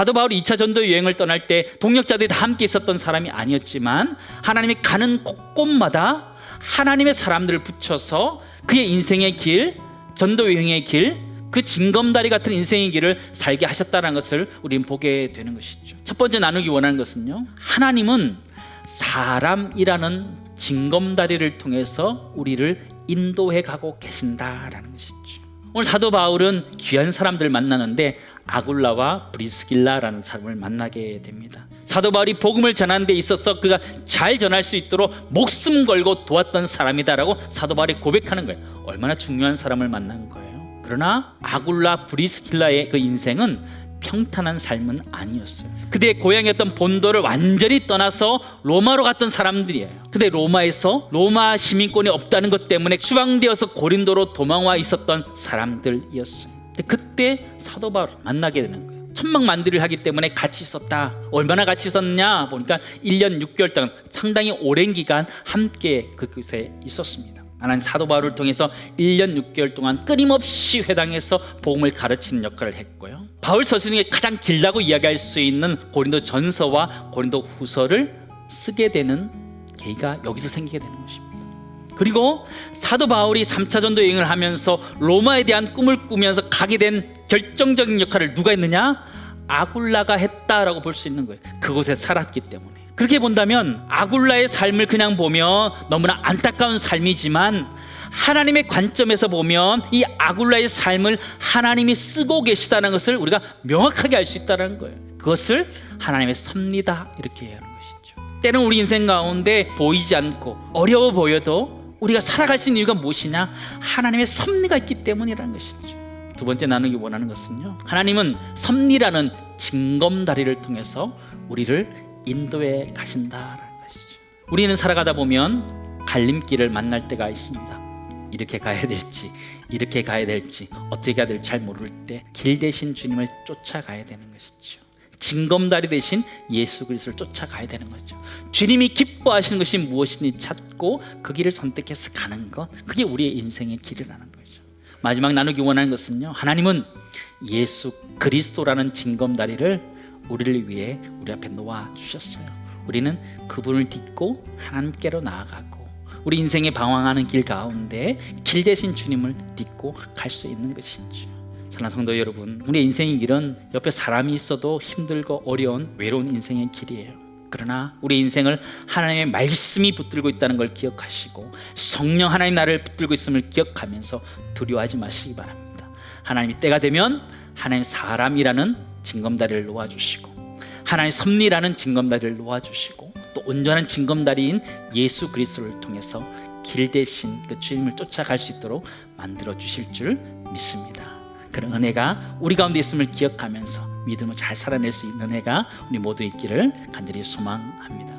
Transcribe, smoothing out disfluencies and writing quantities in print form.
사도 바울이 2차 전도 여행을 떠날 때 동역자들이 다 함께 있었던 사람이 아니었지만 하나님이 가는 곳곳마다 하나님의 사람들을 붙여서 그의 인생의 길, 전도 여행의 길, 그 징검다리 같은 인생의 길을 살게 하셨다는 것을 우리는 보게 되는 것이죠. 첫 번째 나누기 원하는 것은요, 하나님은 사람이라는 징검다리를 통해서 우리를 인도해 가고 계신다라는 것이죠. 오늘 사도 바울은 귀한 사람들 만나는데 아굴라와 브리스길라라는 사람을 만나게 됩니다. 사도 바울이 복음을 전하는 데 있어서 그가 잘 전할 수 있도록 목숨 걸고 도왔던 사람이다라고 사도 바울이 고백하는 거예요. 얼마나 중요한 사람을 만난 거예요. 그러나 아굴라 브리스길라의 그 인생은 평탄한 삶은 아니었어요. 그들의 고향이었던 본도를 완전히 떠나서 로마로 갔던 사람들이에요. 근데 로마에서 로마 시민권이 없다는 것 때문에 추방되어서 고린도로 도망와 있었던 사람들이었어요. 근데 그때 사도 바울을 만나게 되는 거예요. 천막만들이를 하기 때문에 같이 있었다. 얼마나 같이 있었냐 보니까 1년 6개월 동안 상당히 오랜 기간 함께 그곳에 있었습니다. 하나님 사도 바울을 통해서 1년 6개월 동안 끊임없이 회당에서 복음을 가르치는 역할을 했고요. 바울 서신 중에 가장 길다고 이야기할 수 있는 고린도 전서와 고린도 후서를 쓰게 되는 계기가 여기서 생기게 되는 것입니다. 그리고 사도 바울이 3차 전도 여행을 하면서 로마에 대한 꿈을 꾸면서 가게 된 결정적인 역할을 누가 했느냐? 아굴라가 했다라고 볼 수 있는 거예요. 그곳에 살았기 때문에. 그렇게 본다면 아굴라의 삶을 그냥 보면 너무나 안타까운 삶이지만 하나님의 관점에서 보면 이 아굴라의 삶을 하나님이 쓰고 계시다는 것을 우리가 명확하게 알 수 있다는 거예요. 그것을 하나님의 섭리다 이렇게 이해하는 것이죠. 때는 우리 인생 가운데 보이지 않고 어려워 보여도 우리가 살아갈 수 있는 이유가 무엇이냐? 하나님의 섭리가 있기 때문이라는 것이죠. 두 번째 나누기 원하는 것은요, 하나님은 섭리라는 징검다리를 통해서 우리를 인도에 가신다라는 것이죠. 우리는 살아가다 보면 갈림길을 만날 때가 있습니다. 이렇게 가야 될지 이렇게 가야 될지 어떻게 가야 될지 잘 모를 때 길 대신 주님을 쫓아가야 되는 것이죠. 징검다리 대신 예수 그리스도를 쫓아가야 되는 거죠. 주님이 기뻐하시는 것이 무엇인지 찾고 그 길을 선택해서 가는 것, 그게 우리의 인생의 길이라는 거죠. 마지막 나누기 원하는 것은요, 하나님은 예수 그리스도라는 징검다리를 우리를 위해 우리 앞에 놓아 주셨어요. 우리는 그분을 딛고 하나님께로 나아가고 우리 인생에 방황하는 길 가운데 길 대신 주님을 딛고 갈 수 있는 것이죠. 사랑하는 성도 여러분, 우리 인생의 길은 옆에 사람이 있어도 힘들고 어려운 외로운 인생의 길이에요. 그러나 우리 인생을 하나님의 말씀이 붙들고 있다는 걸 기억하시고 성령 하나님 나를 붙들고 있음을 기억하면서 두려워하지 마시기 바랍니다. 하나님이 때가 되면 하나님 사람이라는 징검다리를 놓아주시고 하나님 섭리라는 징검다리를 놓아주시고 또 온전한 징검다리인 예수 그리스도를 통해서 길 대신 그 주님을 쫓아갈 수 있도록 만들어 주실 줄 믿습니다. 그런 은혜가 우리 가운데 있음을 기억하면서 믿음을 잘 살아낼 수 있는 은혜가 우리 모두 있기를 간절히 소망합니다.